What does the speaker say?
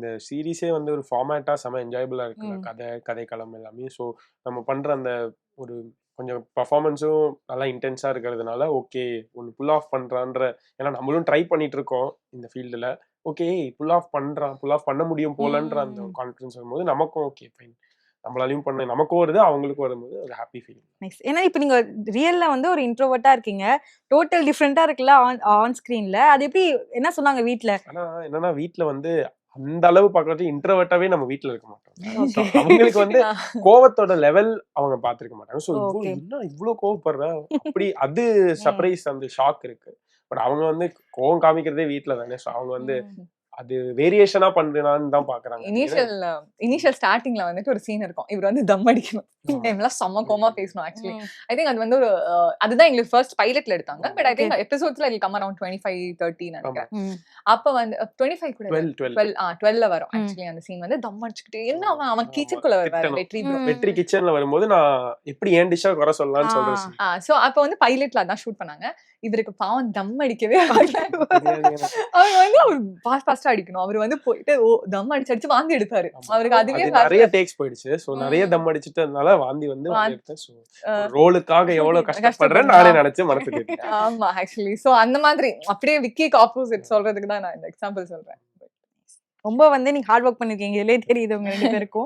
இந்த சீரிஸே வந்து ஒரு ஃபார்மேட்டா செம என்ஜாயபிளா இருக்குல்ல. கதைக்களம் எல்லாமே. ஸோ நம்ம பண்ற அந்த ஒரு கொஞ்சம் பெர்ஃபார்மன்ஸும் நல்லா இன்டென்ஸா இருக்கிறதுனால ஓகே ஒன்னு புல் ஆஃப் பண்றான்ற. ஏன்னா நம்மளும் ட்ரை பண்ணிட்டு இருக்கோம் இந்த ஃபீல்டுல. ஓகே புல் ஆஃப் பண்ண முடியும் போலன்ற அந்த கான்ஃபிடன்ஸ் வரும்போது நமக்கும் ஓகே ஃபைன். நம்மளாலையும் பண்ண நமக்கும் வருது, அவங்களுக்கும் வரும்போது ஒரு ஹாப்பி ஃபீலிங். நைஸ். ஏன்னா இப்ப நீங்க ரியல்ல வந்து ஒரு இன்ட்ரோவர்ட்டா இருக்கீங்க. டோட்டல் டிஃபரெண்டா இருக்குல்ல ஆன் ஸ்கிரீன்ல. அது எப்படி என்ன சொன்னாங்க வீட்ல? ஆனா என்னன்னா வீட்ல வந்து அந்த அளவு பார்க்கறது இன்ட்ரோவர்ட்டாவே நம்ம வீட்ல இருக்க மாட்டோம். அவங்களுக்கு வந்து கோவத்தோட லெவல் அவங்க பார்த்திருக்க மாட்டாங்க. சோ இவ்ளோ கோவப்படுற அப்படி அது சர்ப்ரைஸ் அந்த ஷாக் இருக்கு. பட் அவங்க வந்து கோவம் காமிக்கிறதே வீட்ல தானே. சோ அவங்க வந்து அது வேரியேஷனா பண்றான்னு தான் பாக்குறாங்க. இனிஷியல் ஸ்டார்டிங்ல வந்துட்டு ஒரு சீன் இருக்கும். இவர் வந்து தம் அடிக்கணும். டைம்லாம் செம்ம கோமா பேசணும் ஆக்சுவலி. ஐ திங்க் அது வந்து ஒரு அதுதான் எங்களுக்கு ஃபர்ஸ்ட் பைலட்ல எடுத்தாங்க. பட் ஐ திங்க் எபிசோட்ஸ்ல இல் கம் அரவுண்ட் 25-30 நினைக்கிறேன். அப்ப வந்து 25 கூட 12ல வரும் ஆக்சுவலி அந்த சீன் வந்து தம் அடிச்சுக்கிட்டே என்ன அவன் கிச்சனுக்குள்ள வருவாரு வெற்றி கிச்சன்ல வரும்போது நான் எப்படி ஏன் டிஷ்ஷா குறை சொல்லலாம்னு சொல்றேன். சோ அப்ப வந்து பைலட்ல அதான் ஷூட் பண்ணாங்க. இவருக்கு பாவம் தம் அடிக்கவே அவர் வந்து ஃபாஸ்டா அடிக்கணும். அவர் வந்து போயிட்டு தம் அடிச்சு வாந்தி எடுத்தாரு. அவருக்கு அதுவே நிறைய டேக்ஸ் போயிடுச்சு. சோ நிறைய தம் அடிச்சிட்டதுனால வாந்தி வந்து எடுத்தேன். சோ ரோலுக்காக எவ்வளவு கஷ்டப்படுறேன்னு நானே நினைச்சு மனசுக்கு. ஆமா ஆக்சுவலி சோ அந்த மாதிரி அப்படியே விக்கிக்கு ஆப்போசிட் சொல்றதுக்கு தான் நான் இந்த எக்ஸாம்பிள் சொல்றேன். ரொம்ப வந்து நீங்க ஹார்ட் ஒர்க் பண்ணிருக்கீங்க. இதுலயே தெரியுது உங்க 2 பேருக்கும்.